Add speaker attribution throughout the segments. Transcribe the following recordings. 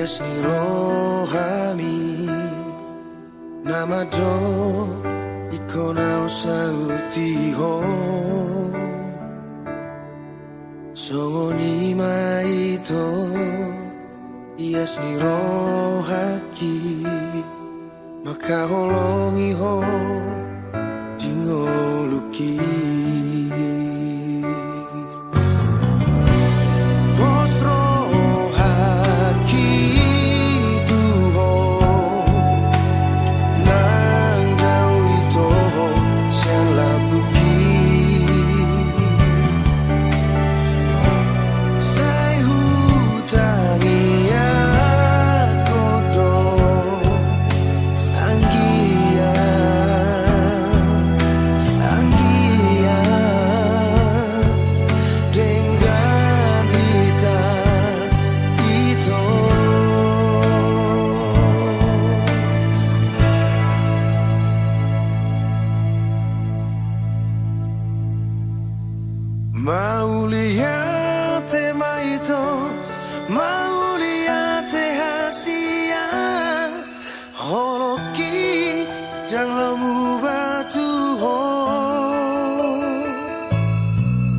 Speaker 1: Yasni rohami namado ikona usauti ho songoni maito Yasni rohaki maka holongi ho dingoluki Mau lihat maito, mau lihat hasia holoki jangan batu ho.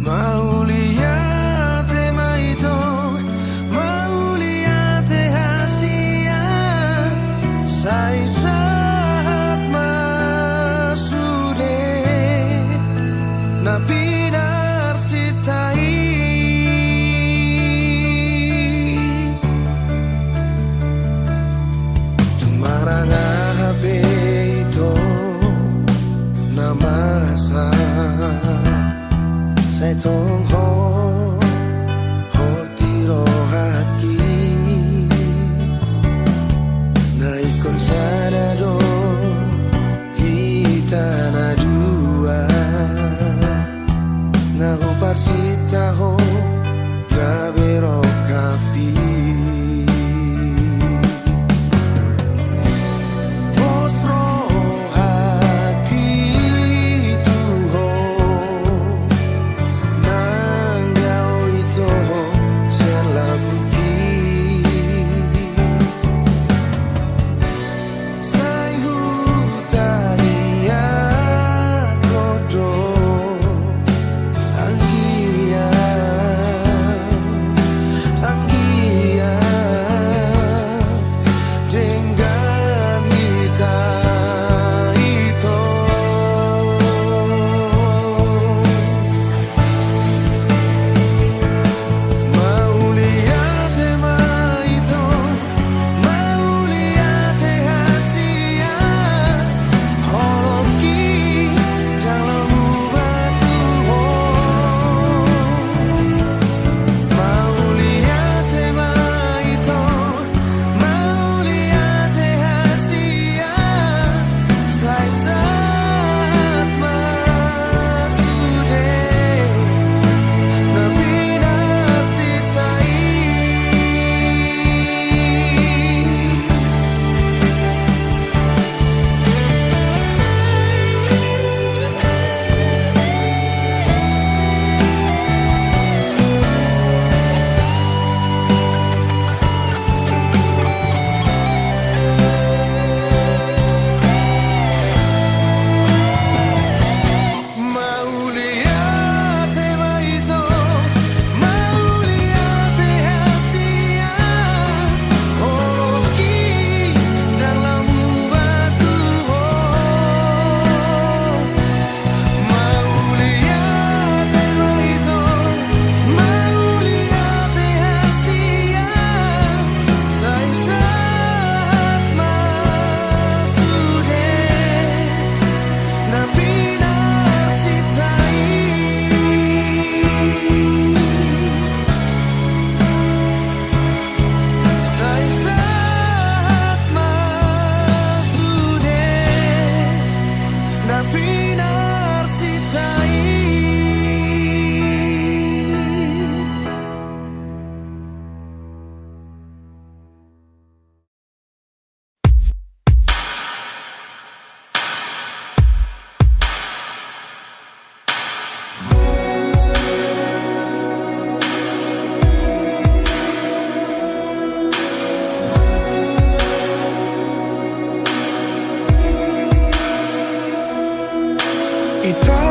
Speaker 1: Mau lihat maito, mau lihat hasia sai saat masude nabi saya tong ho tiro haki na ikon sana do vita na dua na ho parsita ho gabero kapi Anggia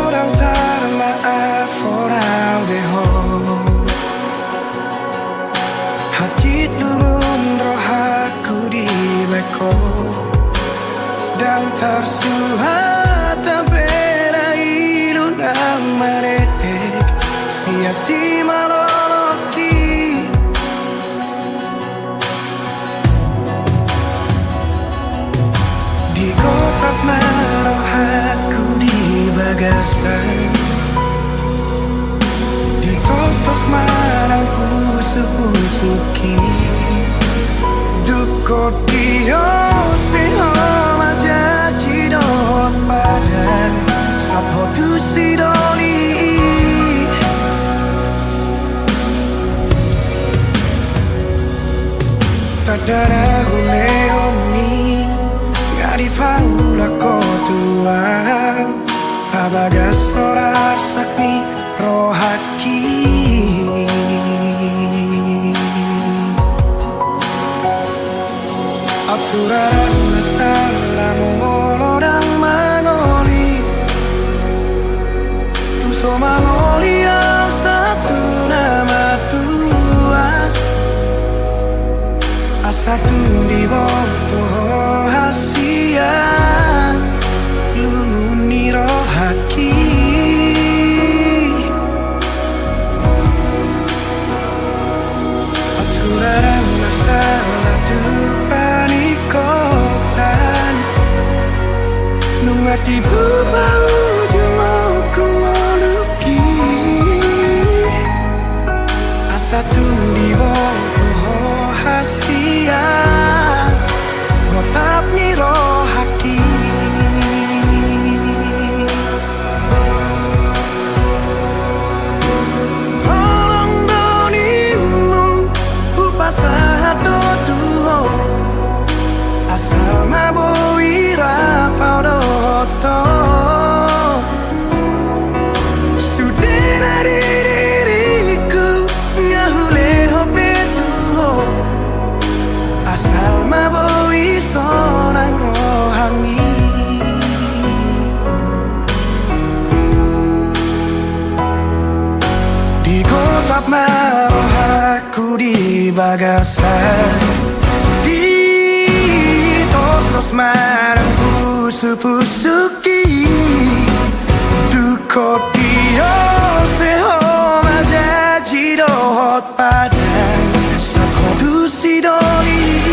Speaker 1: orang termaaf orang deho hati lungun roh aku di beko dan tersuhat bela ilungang maretek sia-sia maloloki di kotak maroh aku di bagasan di tos-tos marang pusuk-pusuki dukot dio seho majaji dot padan sapho tu sidoli tadara hulehoni ngari paula kotua pabagas sorar sakmi rohaki Atsuran masalah molo dan mangoli Tuso mangoli yang satu nama tua Asatu di bawah hasia Luni rohaki Atsuran masalah tuh panikotan Nungati bubau jumau kumoluki Asatun di bawah hasia Gotap ni rohaki Holong donimu upasahat dotuho Asal mabui rapau doto Sudena diriku ngahule hobetuho Asal mabui sonang rohani Di kotak maroh aku di bagasan Tos marang pusu-pusuki Dukot dio seho majaji dohot padan Sakho tu sidoli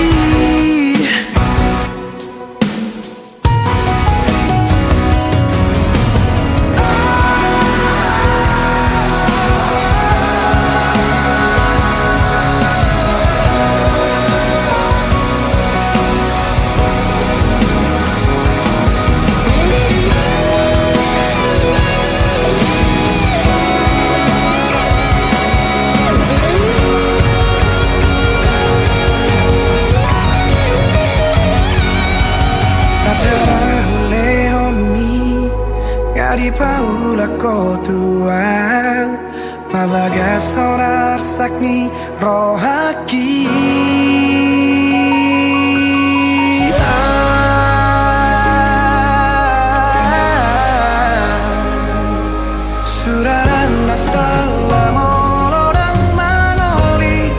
Speaker 1: Di paula kotua Pabagas sonar sakni rohaki Suraran masalah molo dan mangoli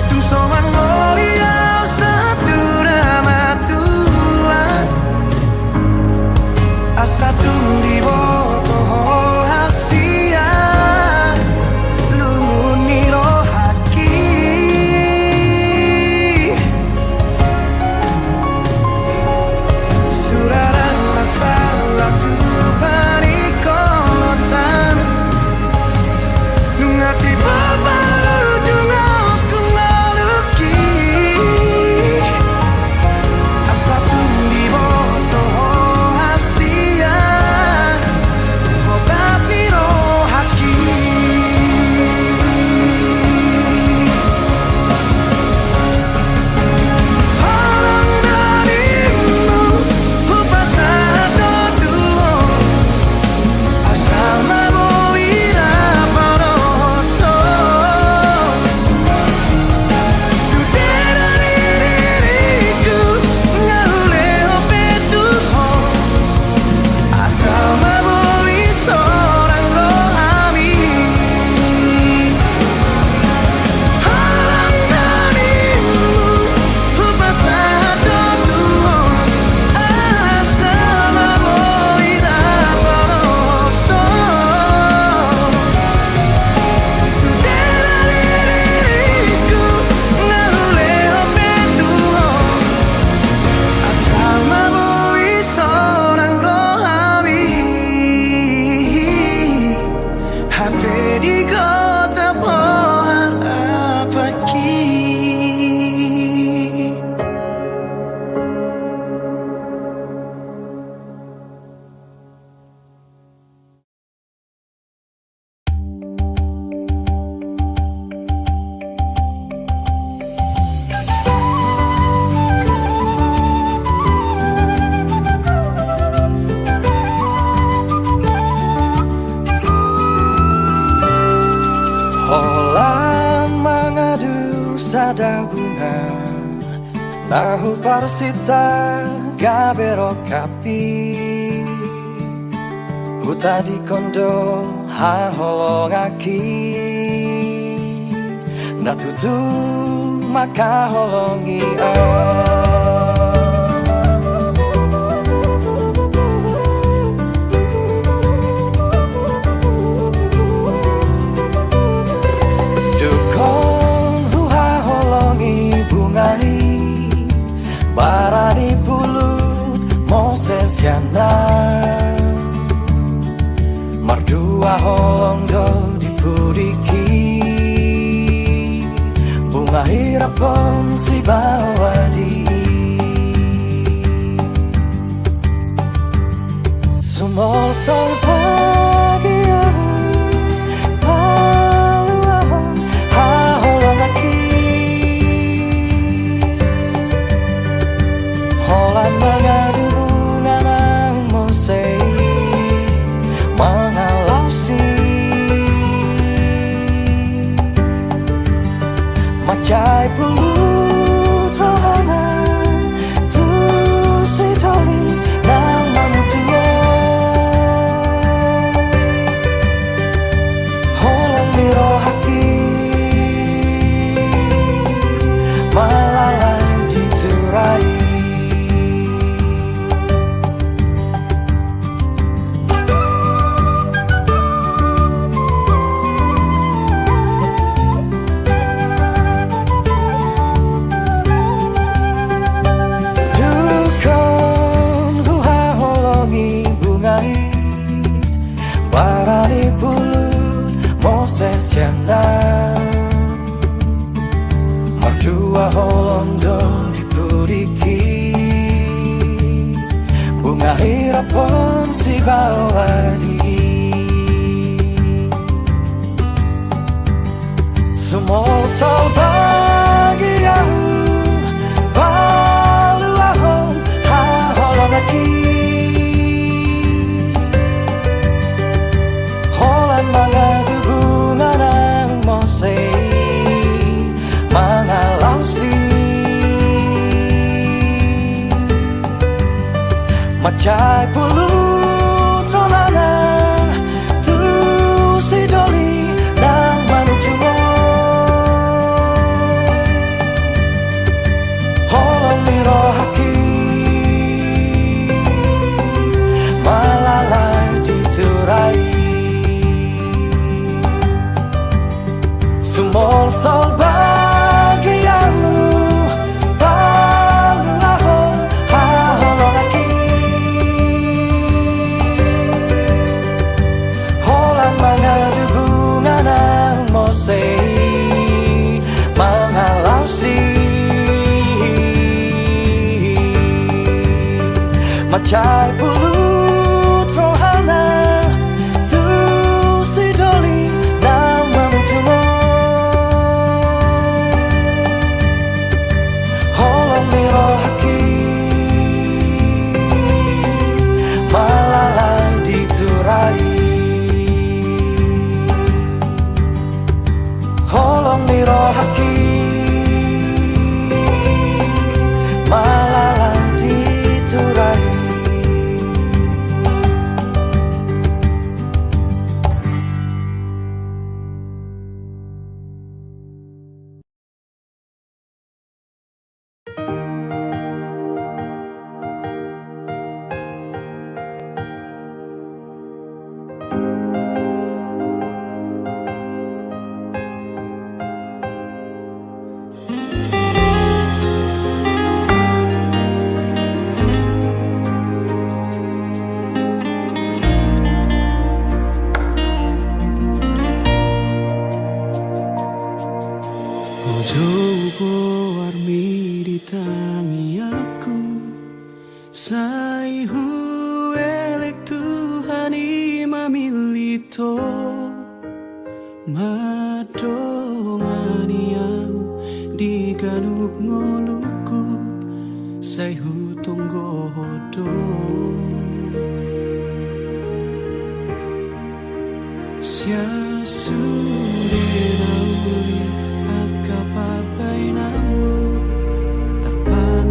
Speaker 1: Tuso mangoli yang satu nama tua Asatu di bawah hasia Lumuni rohaki Suraran masalah tu panikotan Nungati baba ujung aku ngaluki Asatu di bawah Nahu parsita gabero kapi Huta di kondo ha holongaki Natutu maka holongi Dukong huha holongi bungai Barani pulut Moses yana Mardua holong do dipuriki Bunga hirapon si bawadi Sumol sol pagi paluahon ha holong aki Holan mengadu nanang mosei Mengalausi Macai pulut rohana Tu si doli nang mamutuo Holan miro haki Malalai diturai Barani pulut Moses yana Mardua holondo dipuriki Bunga hirapon si bawadi Sumol sol bagian Baluahon ha holongaki Mangadu gunanang mosei Mangalausi Macai pulut rolana Tu si doli nang manujumo Holong miro haki Malalai diturai Sumol sol bagianmu Paluahon ha holongaki Holan mangadu gunanang mosei Mengalausi Macai pulut rohana Tu si doli nang mamujumo Miro haki Malalai diturai Holong miro haki Malalai diturai
Speaker 2: Jogo armi di tangi aku Sai huelek Tuhan imamilito Madongani au di ganuk ngoluku Sai hutong godo Sia sure nauli akapapai namu Terpang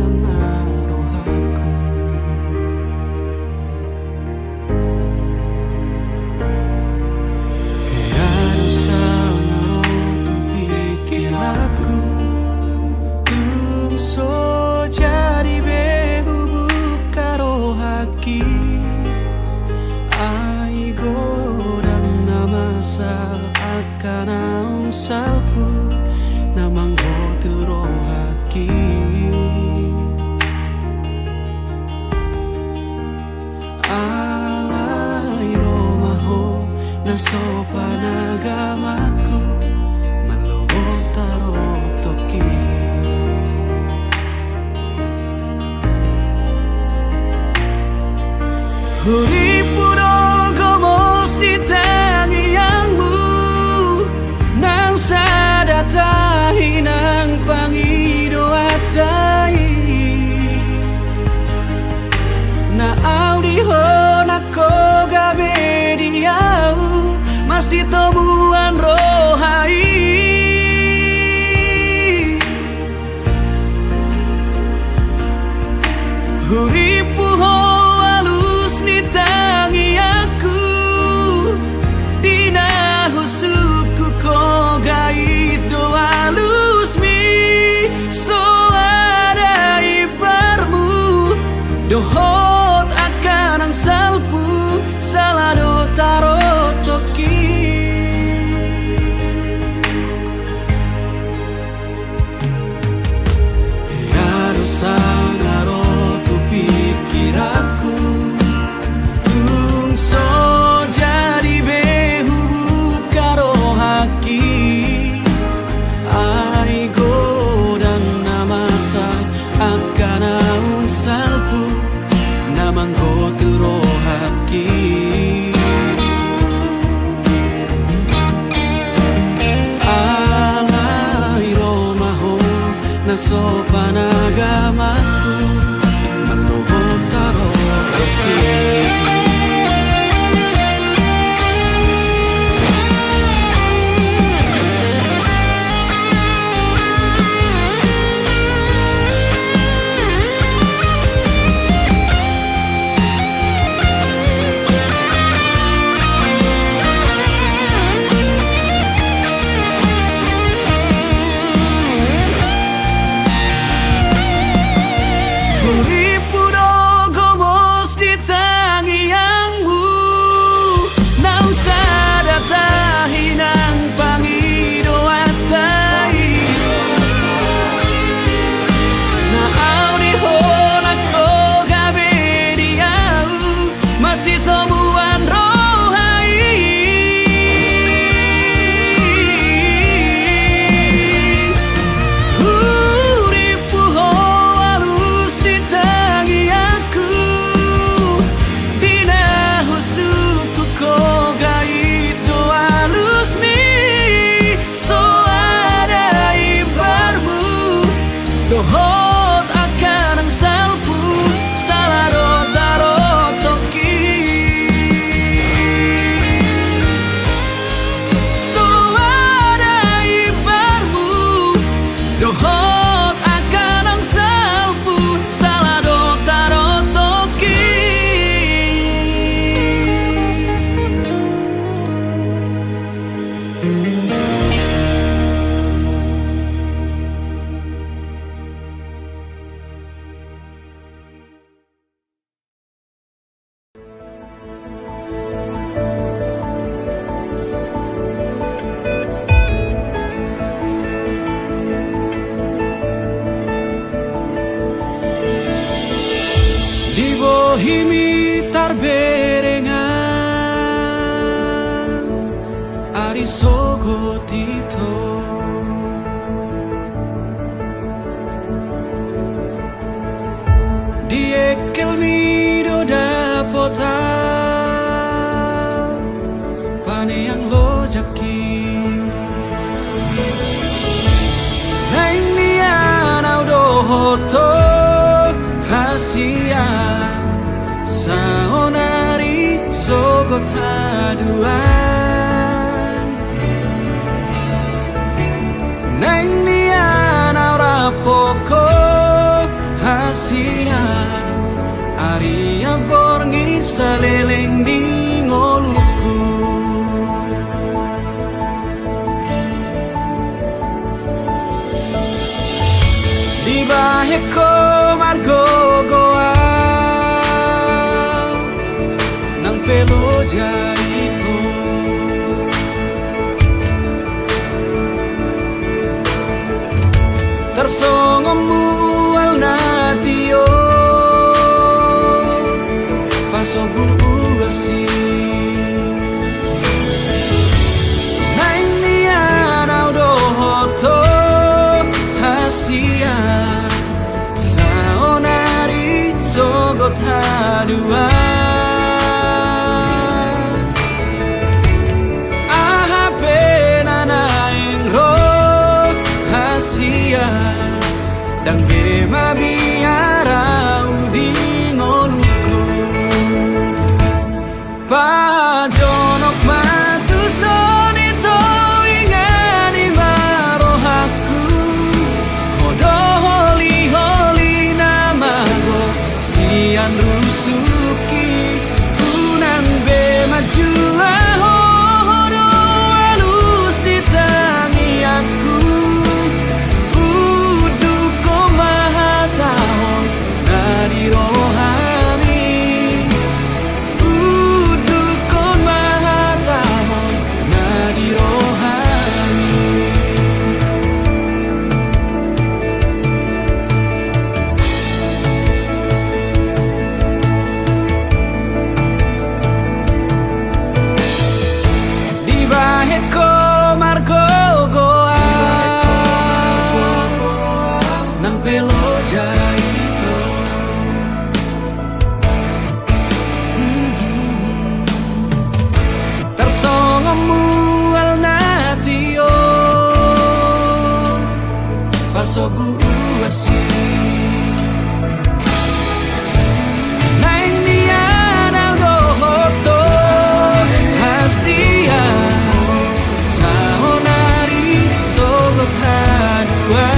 Speaker 2: nasopan agamaku malobot tarot toki. Urip puro gomos di tangiangmu nang sadatahi nang pangido atai na audiho nako gabe diau masih temuan rohai. Urip puho halus ni tangi aku dina husuku ko gait do halus mi so ada ibarmu dohot akan ang salpu salado tarot toki. Harus sangarotu pikiraku tung so jadi behu bukaro haki ai godang namasa akan ang salpu namang goturo haki. Alay romaho nasopan agamaku malobot tarot toki. Urip puro gomos di tangiangmu nang sadatahi nang pangido atai na audiho nako gabe diau masih temuan rohai. Urip puho halus di tangi aku dina husuku ko gait do halus mi so ada ibarmu dohot akan ang salpu salado tarot toki. So ada ibarmu dohot akan ang salpu salado tarot toki. Di bohimi tarberengan ari sogo tito di ekel mido dapota pane yang lo jaki naing nian audo hoto hasia saonari sogot haduan naing nian aura poko hasia aria borngin saleleng di ngoluku. Di baheko margo goa nang pelo jaito tersongomu al natio paso buasi dan bema biara udi ngoluku pajonok matu sonito ingani marohaku hodo holi namago sian rusuki unan bema jua hodo halus ditangi aku uduko mahatahon nadi rohani uduko mahatahon nadi rohani di baheko margo goa nang pelo jaito tersongomu al natio pasobu uasi naing niana dohoto hasia saonari sogot haduan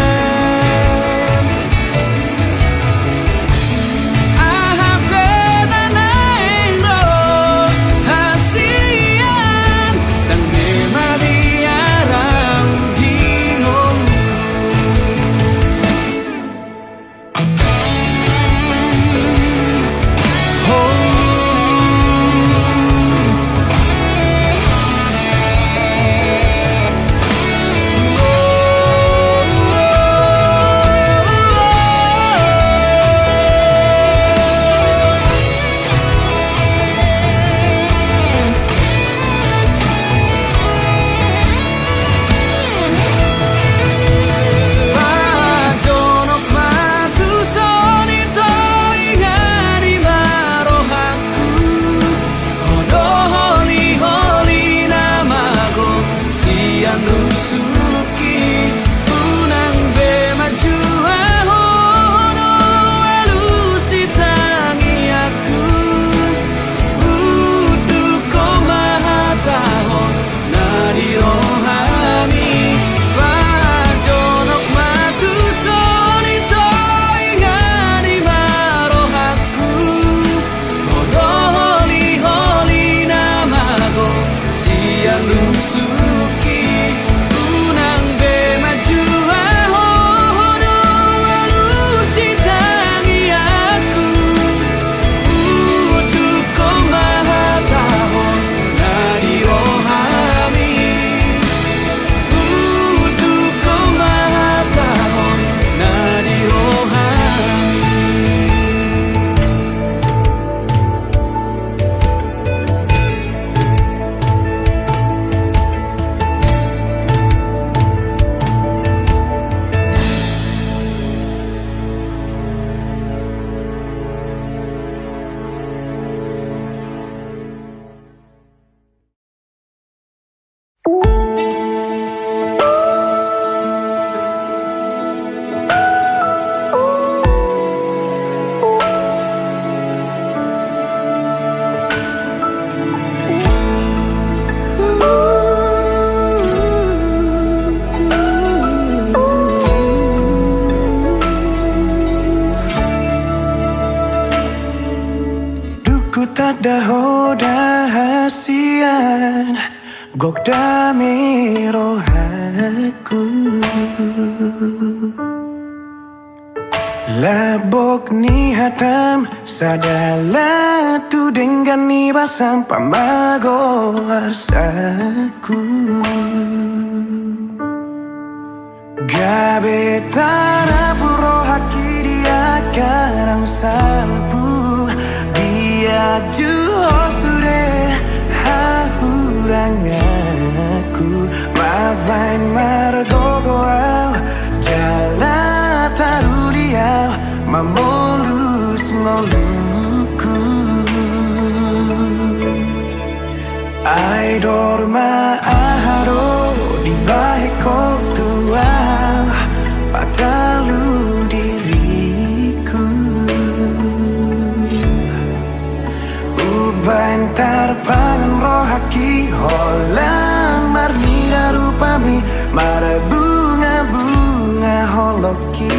Speaker 2: aha pena naing do hasian dan bema biara udi ngoluku pajonok matu sonito ingani marohaku hodo holi namago sian rusuki unang bema jua hodo halus ditangi aku uduko mahatahon nadi rohani pajonok matu sonito ingani marohaku hodo holi namago sian rusuki unang bema jua hodo halus ditangi aku uduko mahatahon nadi rohani uduko mahatahon nadi rohani
Speaker 1: Duku tada hoda hasian gok dami rohaku labok ni hatam sadala tu dengan ni basam pamago arsaku gabe tara puro haki dia karang salbu biaju sure hahurangaku mabain margogo jala taru dia mamolus moluku ai dorma aharo di baheko tua patalu di haki Holland marnira rupami Mara bunga-bunga holoki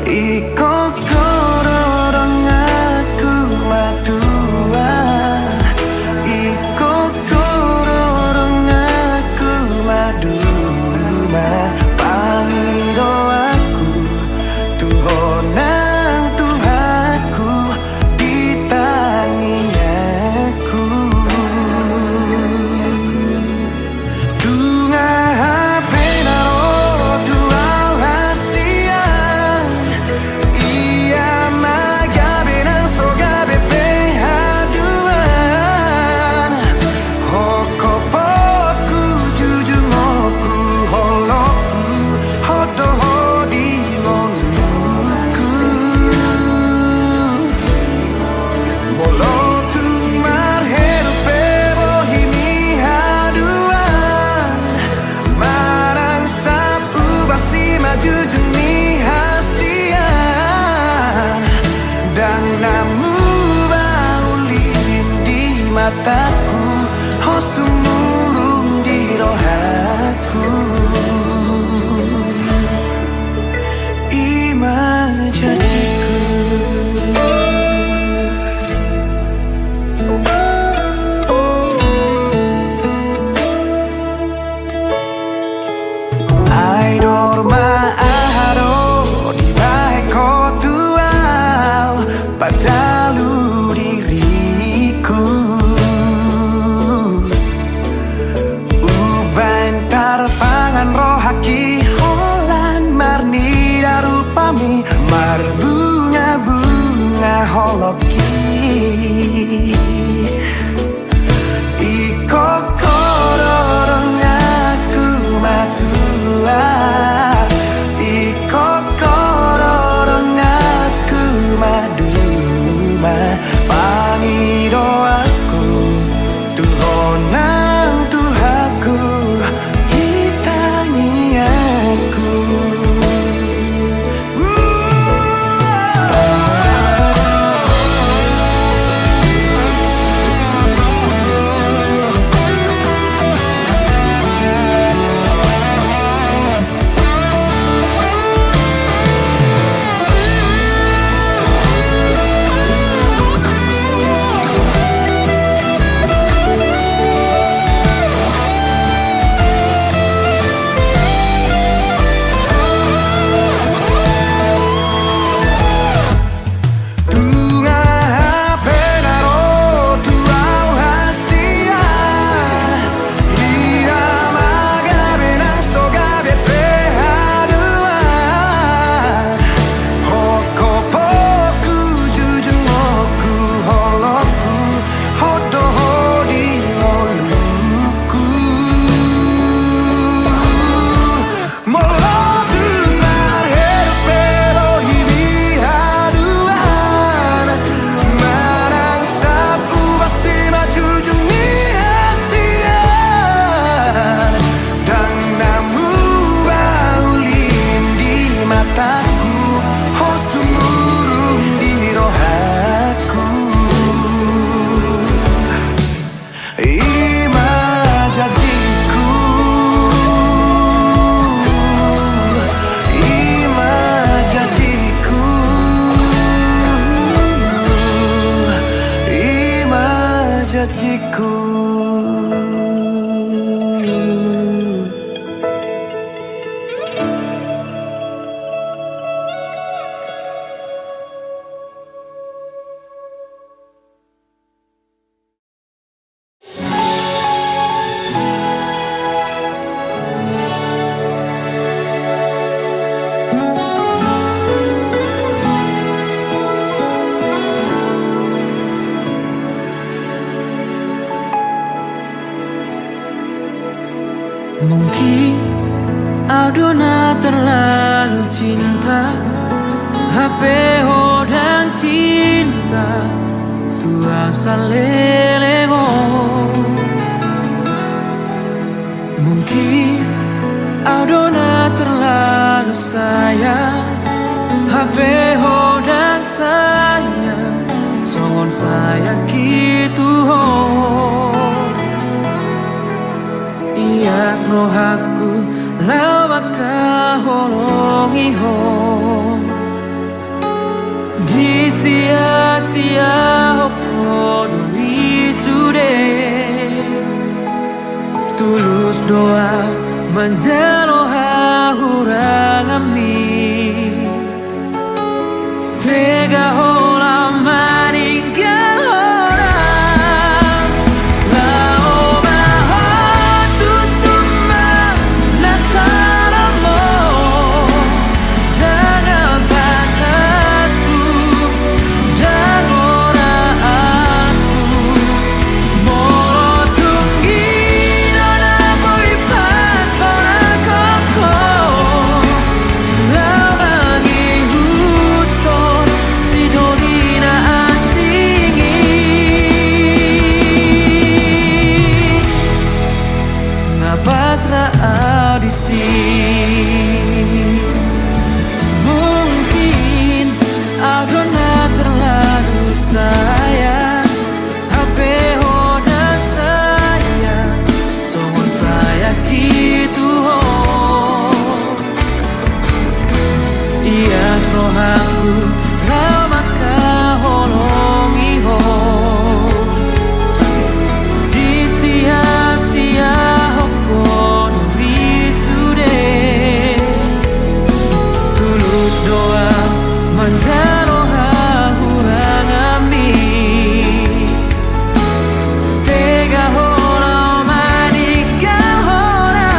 Speaker 1: Iko kororong aku madua Iko kororong aku maduma Pangiro aku tuhonang tuhaku ditangi aku Tunga penaro duau hasian Ia magabe nang sogabe pehaduan Hokopoku jujungoku holoku Hodoho di moluku Moloku marheru pebohimi haduan Marang sapu basi maju juni hasian Dan namu baulin di mataku Hosumurung di rohaku Ima janjiku Ai dorma aharo di bahe kotuau padalu diriku Ubain tarpangan rohaki Holland marnira rupami Mar bunga-bunga holoki Iko kororong aku madua Iko kororong aku maduma Pangido aku tuhonang tuhaku ditangi aku Tunga penaro tuau hasian Ia magabe nang sogabe pehaduan Hokopoku jujungoku holoku Hodoho di moluku Moloku marheru perohimi haduan Marang sapu basi maju juni hasian Dan namu baulin di mataku Hosumurung di rohaku Ima jadiku Ima jadiku Ima jadiku
Speaker 2: Mungkin Aldona terlalu cinta HP hodang cinta Tua saleleho Mungkin Aldona terlalu sayang HP hodang sayang Songon saya gitu ho. Ias rohaku lawaka holongi ho. Di sia-sia hoko duri sude. Tulus doa menjalo hurang ami. Tega hola meninggal orang. Lao maho tutuma nasaramo. Jangan kataku dan oraanku. Moro tunggi dona boy pasona koko. Lawangi huton sidolina asingi. Ngapasra audisi. Mungkin aku nak terlalu sayang. HP dan sayang. Someone saya gitu ho. Ias rohaku ramaka holongi ho. Di sia-sia hoko duri sude. Tulus doa menjaro hurang ami. Tega hola meninggal orang.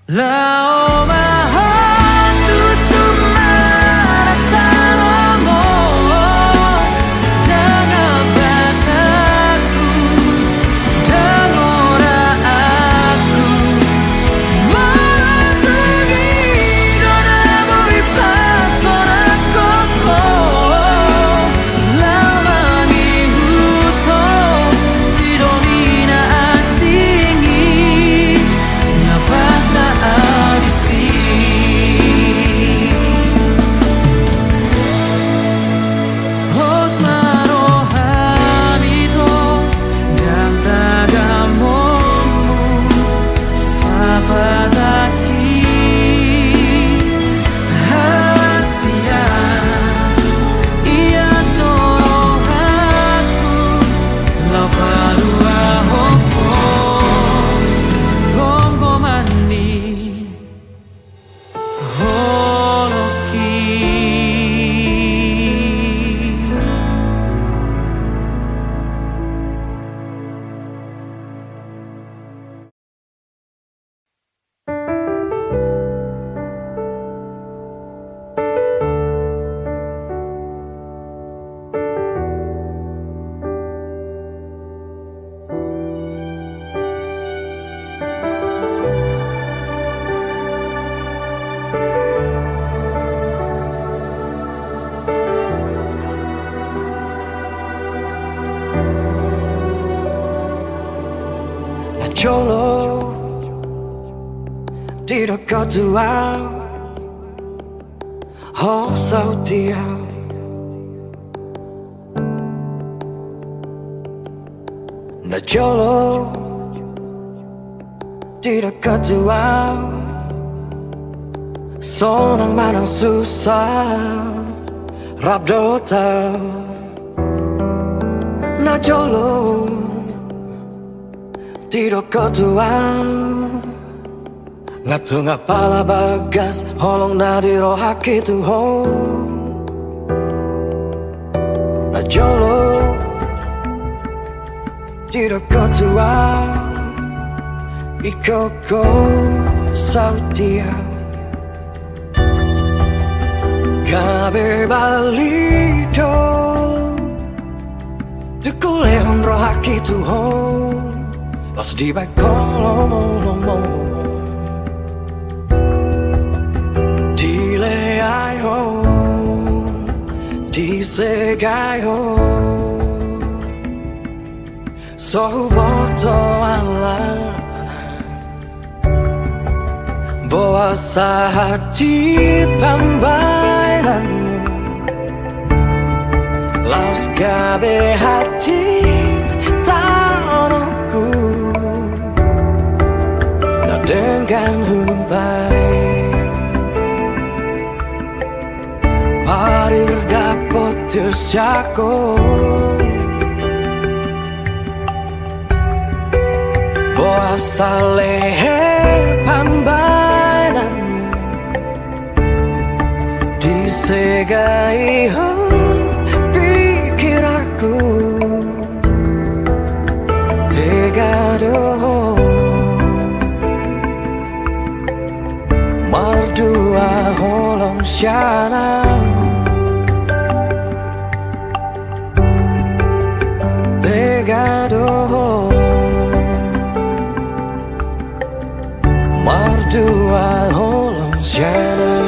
Speaker 2: Lao maho tutuma nasaramo. Jangan kataku dan oraanku. Malah pergi dona boy pasona koko. Lawangi huton sidolina asingi. Ngapas tak audisi. Hos marohani to yang tagamomu sabataki rahasia. Ias dorohaku lau palua hoko. Senggongo mani holoki.
Speaker 1: Jolo di dekat tuang oh sautia. Na jolo di dekat tuang sonang manang susah rabdota. Na jolo di dekat tuang ngatung apala bagas holong nadi rohaki tuho. Na jolo di dekat tuang ikoko saudia. balido de kuleon rohaki Tuhan las di baik kolom dileai ho disegai ho sohuboto Allah bawa sahajit pambainan laus gabe hajit tanahku na dengan humbai parir dapot tersyako bawa salehe pambainan disegai ho pikir aku tegado mardua holong syanam tegado mardua holong syanam.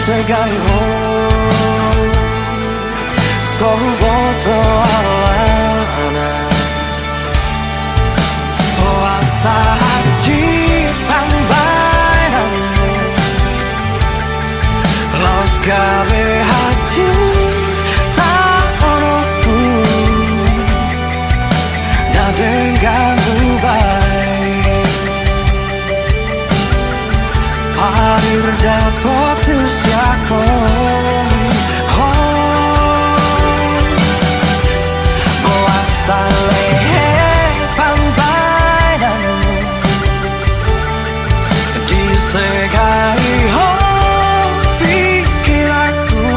Speaker 1: Segai ho sohuboto alana puasa haji pambainan laus gabe haji tahonoku na dengan ubai parir dapot tersyako bawa salehe pambainan disegai ho pikir aku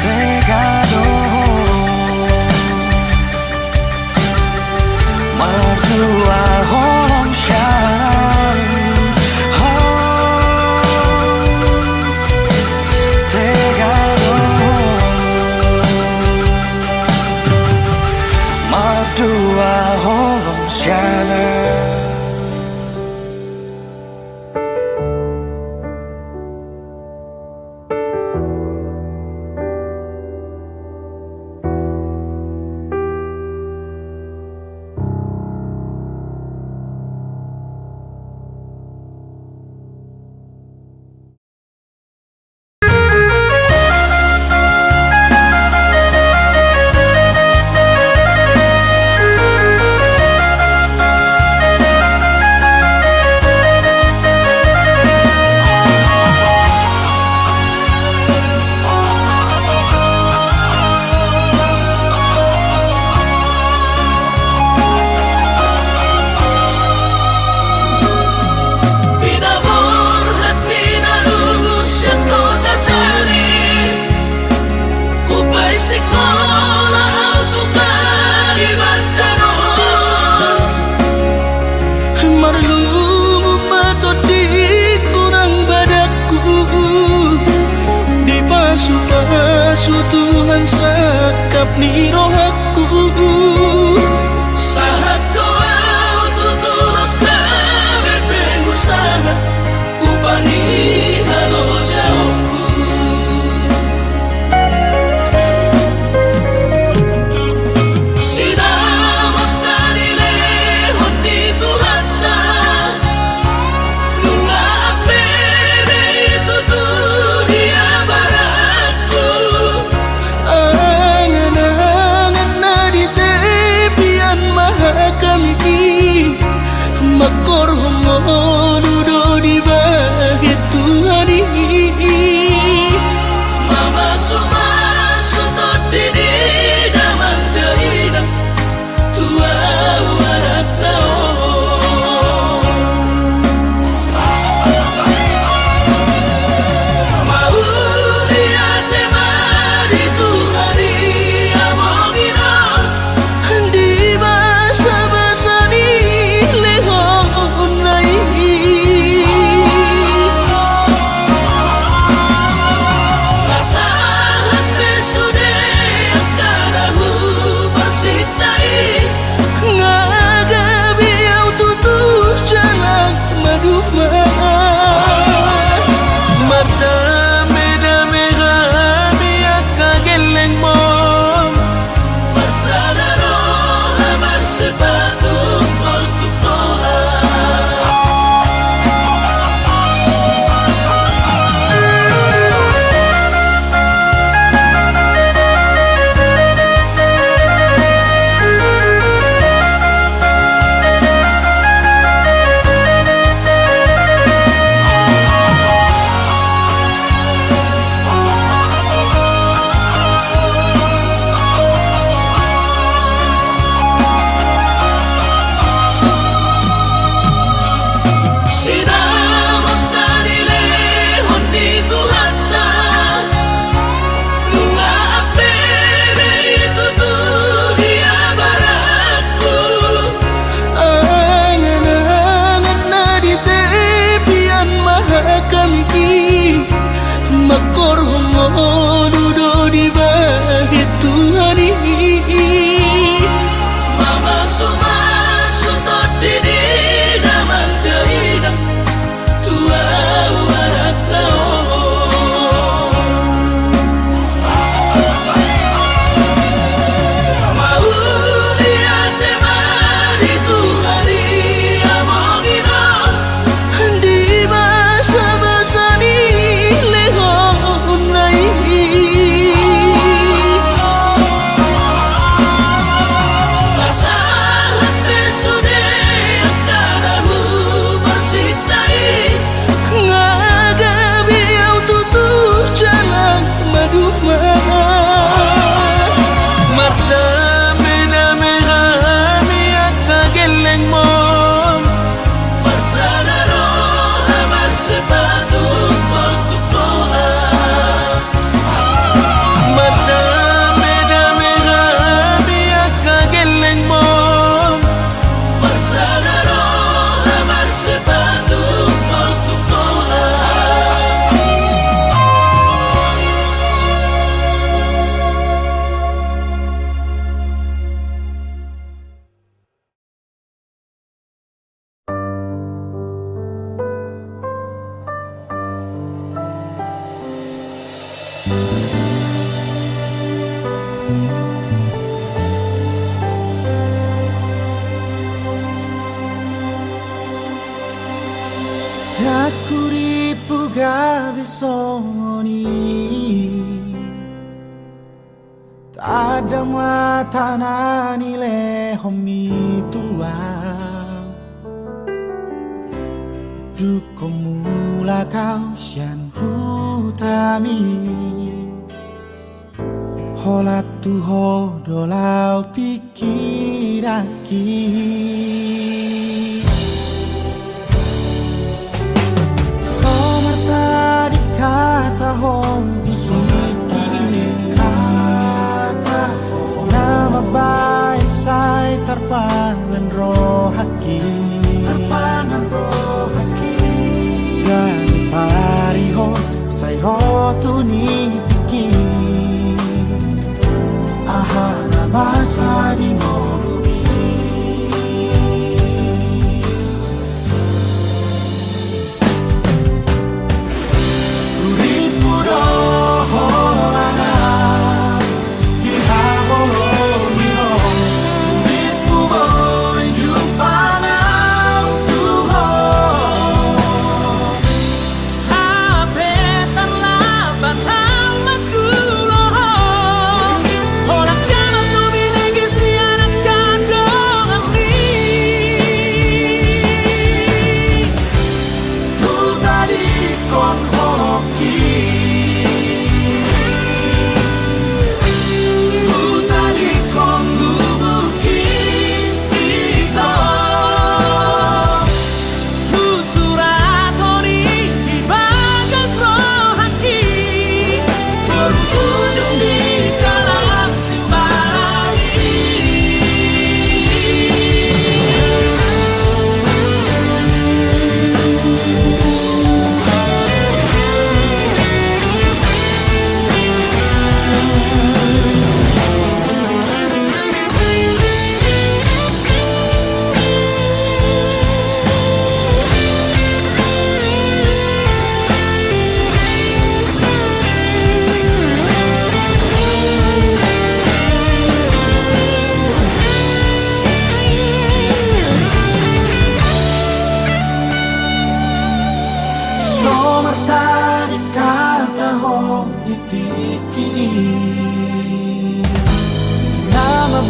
Speaker 1: tegado mardua holong syanam mardua holong syanam. Pasu Tuhan sekap ni rohaku sahat doa tutulus kami pengusaha upangi halo jawabku sinamak dari lehon di Tuhata nunga apene itu tu dia baratku homo dudo di bahit Tuhani
Speaker 2: Mama suma sutot dini damang deina tua warak mau lihat temani Tuhani amongina
Speaker 1: di basa-basa ni lehon nai
Speaker 2: basahan besude kadahu bersitai
Speaker 1: ngagabi au tutuh jalan maduma marda mena mehami akageleng mom
Speaker 2: bersadaro amar sepatu bertukola
Speaker 1: marda mena mehami akageleng mom
Speaker 2: bersadaro amar sepatu bertukola
Speaker 1: Dakuri puga besoni Tada mata nani le homi tua Duko mula kau sian hutami Holat tu hodolau pikiraki Somarta di kata hong musiki kata nama baik sai terpangan rohaki Gani pariho sai rotu ni piki Ahana masa di morumi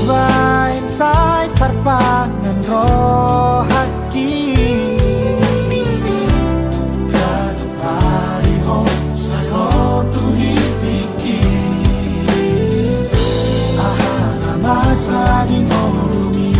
Speaker 1: Bain sai terpangan rohaki Kadu pariho sai rotu hipiki Ahana masa di morumi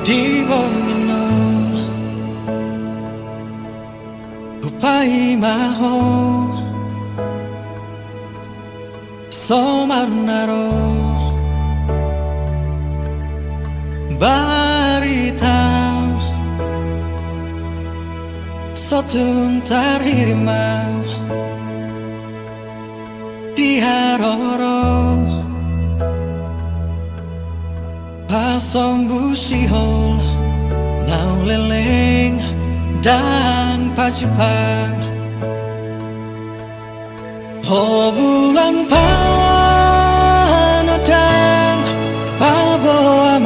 Speaker 1: Di bawah upai maho somarnaro baritang sotung tarhirimau di harorong pasong busihol nau leleng dan pacupang oh bulan panadang pabawa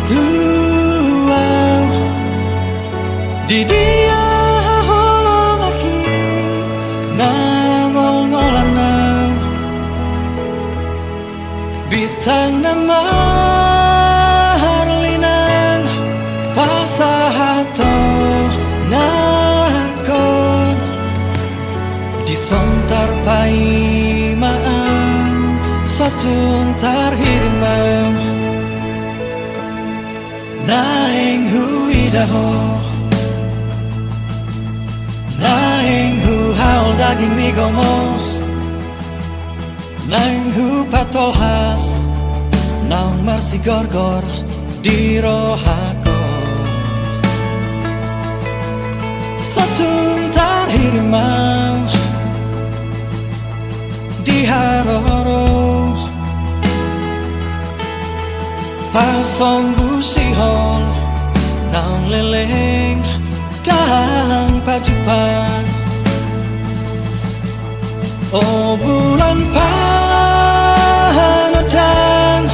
Speaker 1: tuang di dia holong aki nangol-ngolan nang bitang nama harlinang pasahato nakon disontar pai maang sotung tarhirimam naing huidaho naing hu haul daging migomos naing hu patolhas naung marsi gorgor di rohako sotung tarhirimam di haroro pasong busihol naung leleng dan pacupang oh bulan panadang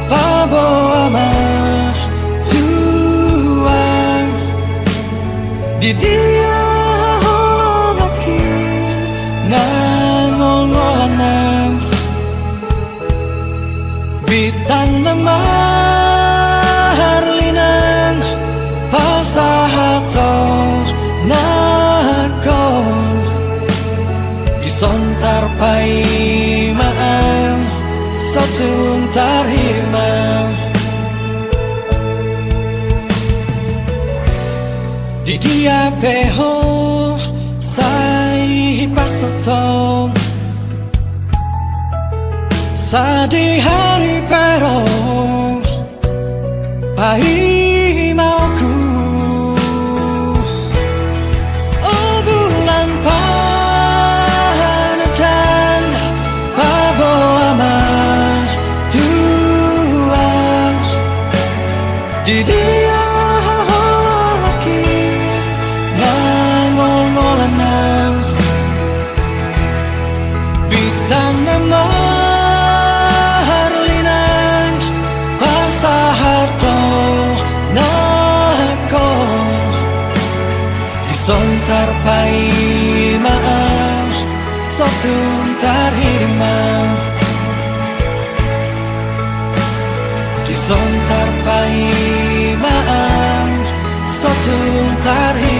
Speaker 1: pabawa tuang di dia holong aki nangol-ngolanang bitang nama harlinang pasahato nakon disontar pai maang sotung tarhirimau di dia peho sai pastotong sadi hari perong pai mauku oh bulan panadang pabawa tuang di dia holong aki nangol-ngolanang bitang nama harlinang pasahato nakon disontar pai maang sotung tarhirimau disontar pai maang sotung tarhirimau